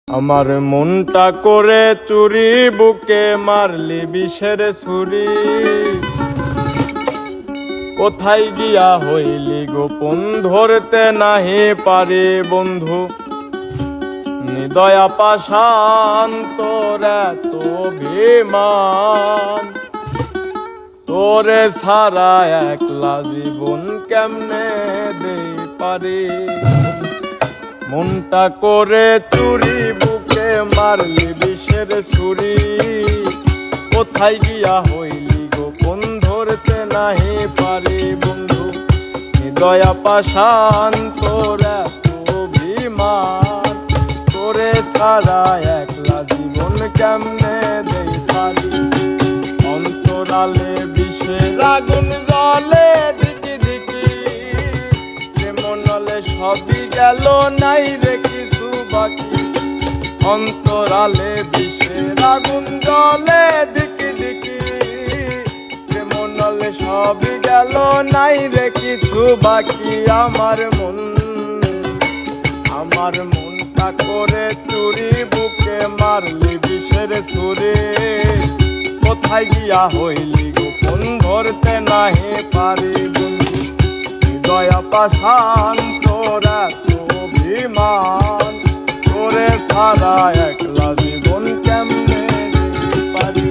আমার মনটা করে চুরি, বুকে মারলি বিষের ছুরি। কোথায় গিয়া হইলি গোপন, ধরতে নাহি পারি বন্ধু। নিদয়া পাষাণ তোর এত অভিমান, তোরে ছাড়া একলা জীবন কেমনে দেই পারি। মনটা করে চুরি, বুকে মারলি বিষের ছুরি। কোথায় গিয়া হইলি গোপন, ধরতে নাহি পারি বন্ধু। হৃদয়া পাষাণ তোর এত অভিমান, তোরে ছাড়া একলা জীবন কেমনে দেই পারি। অন্তরালে বিষের আগুন জ্বলে দিকি দিকি, মনলে সবই গেল নাই রে কিছু বাকি। অন্তরালে বিষের আগুন জ্বলে দিকি দিকি, মনলে সবই গেল নাই রে কিছু বাকি। আমার মনটা করে চুরি, বুকে মারলি বিষের ছুরি। কোথায় গিয়া হইলি গোপন, ধরতে নাহি পারি বন্ধু। হৃদয়া পাষাণ তোর এত অভিমান, তোরে ছাড়া একলা জীবন কেমনে দিতে পারি।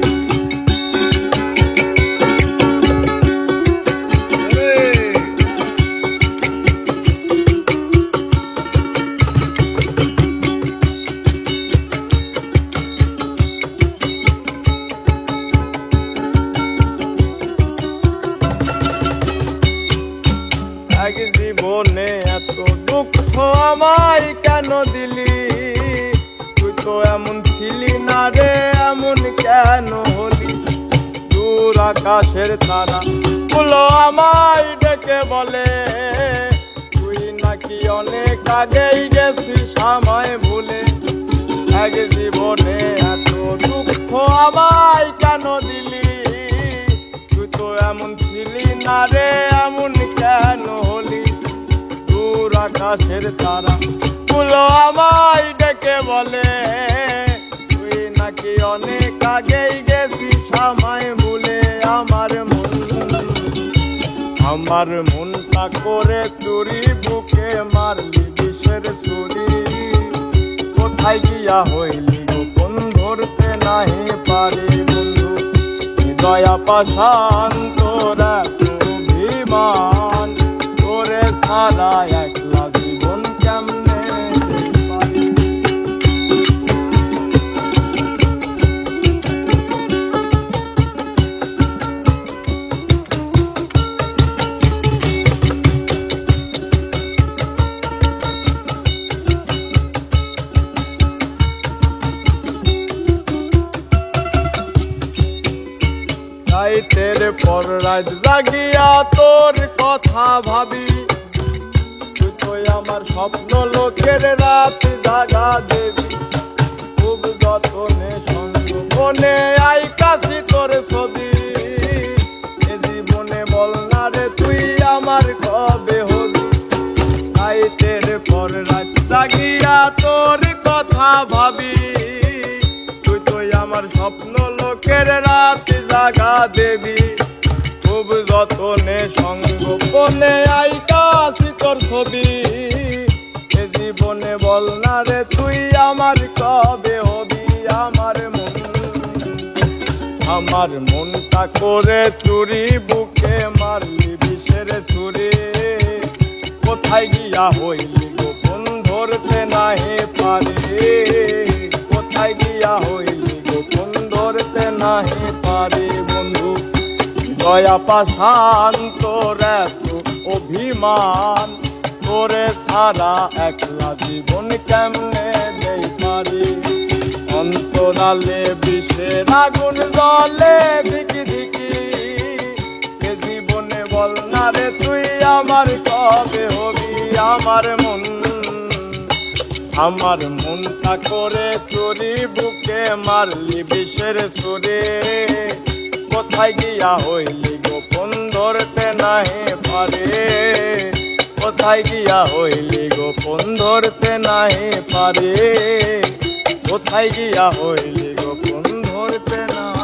এক জীবনে এত দুঃখ আমায় কেন দিলি, তুই তো এমন ছিলি না রে, এমন কেন হলি। দূর আকাশের তারা গুলো আমায় ডেকে বলে, তুই নাকি অনেক আগেই গেছিস আমায় ভুলে। এক জীবনে এত দুঃখ আমায় কেন দিলি, তুই তো এমন ছিলি না রে, এমন কেন হলি। দূর আকাশের তারা গুলো আমায় ডেকে বলে, তুই নাকি অনেক আগেই গেছিস আমায় ভুলে। আমার মনটা করে চুরি, বুকে মারলি বিষের ছুরি। কোথায় গিয়া হইলি গোপন, ধরতে নাহি পারি বন্ধু। হৃদয়া পাষাণ তোর এত অভিমান, তোরে ছাড়া একলা জীবন কেমনে দেই পারি। রাইতের পর রাত জাগিয়া তোর কথা ভাবি, তুই তো আমার স্বপ্ন লোকের রাত জাগা দেবি। খুব যতনে সঙ্গোপনে আইকাছি তোর ছবি, এ জীবনে বল না রে তুই আমার কবে হবি। রাইতের পর রাত জাগিয়া তোর কথা ভাবি, তুই তো আমার স্বপ্ন লোকের রাত জাগা দেবি। খুব যতনে সঙ্গোপনে আইকাছি তোর ছবি, এ জীবনে বল না রে তুই আমার কবে হবি। আমার মনটা করে চুরি, বুকে মারলি বিষের ছুরি। কোথায় গিয়া হইলি গোপন, ধরতে নাহি পারি। কোথায় গিয়া হইলি গোপন, ধরতে নাহি পারি বন্ধু। দয়া পাষাণ তোর এত অভিমান, তোরে ছাড়া একলা জীবন কেমনে দেই পারি। অন্তরালে বিষের আগুন জ্বলে দিকি দিকি, এ জীবনে বল না রে তুই আমার কবে হবি। আমার মনটা করে চুরি, বুকে মারলি বিষের ছুরি। কোথায় গিয়া হইলি গোপন, ধরতে নাহি পারি। কোথায় গিয়া হইলি গোপন ধরতে নাহি পারে। তাই গিয়া হইলি গোপন ধরতে না।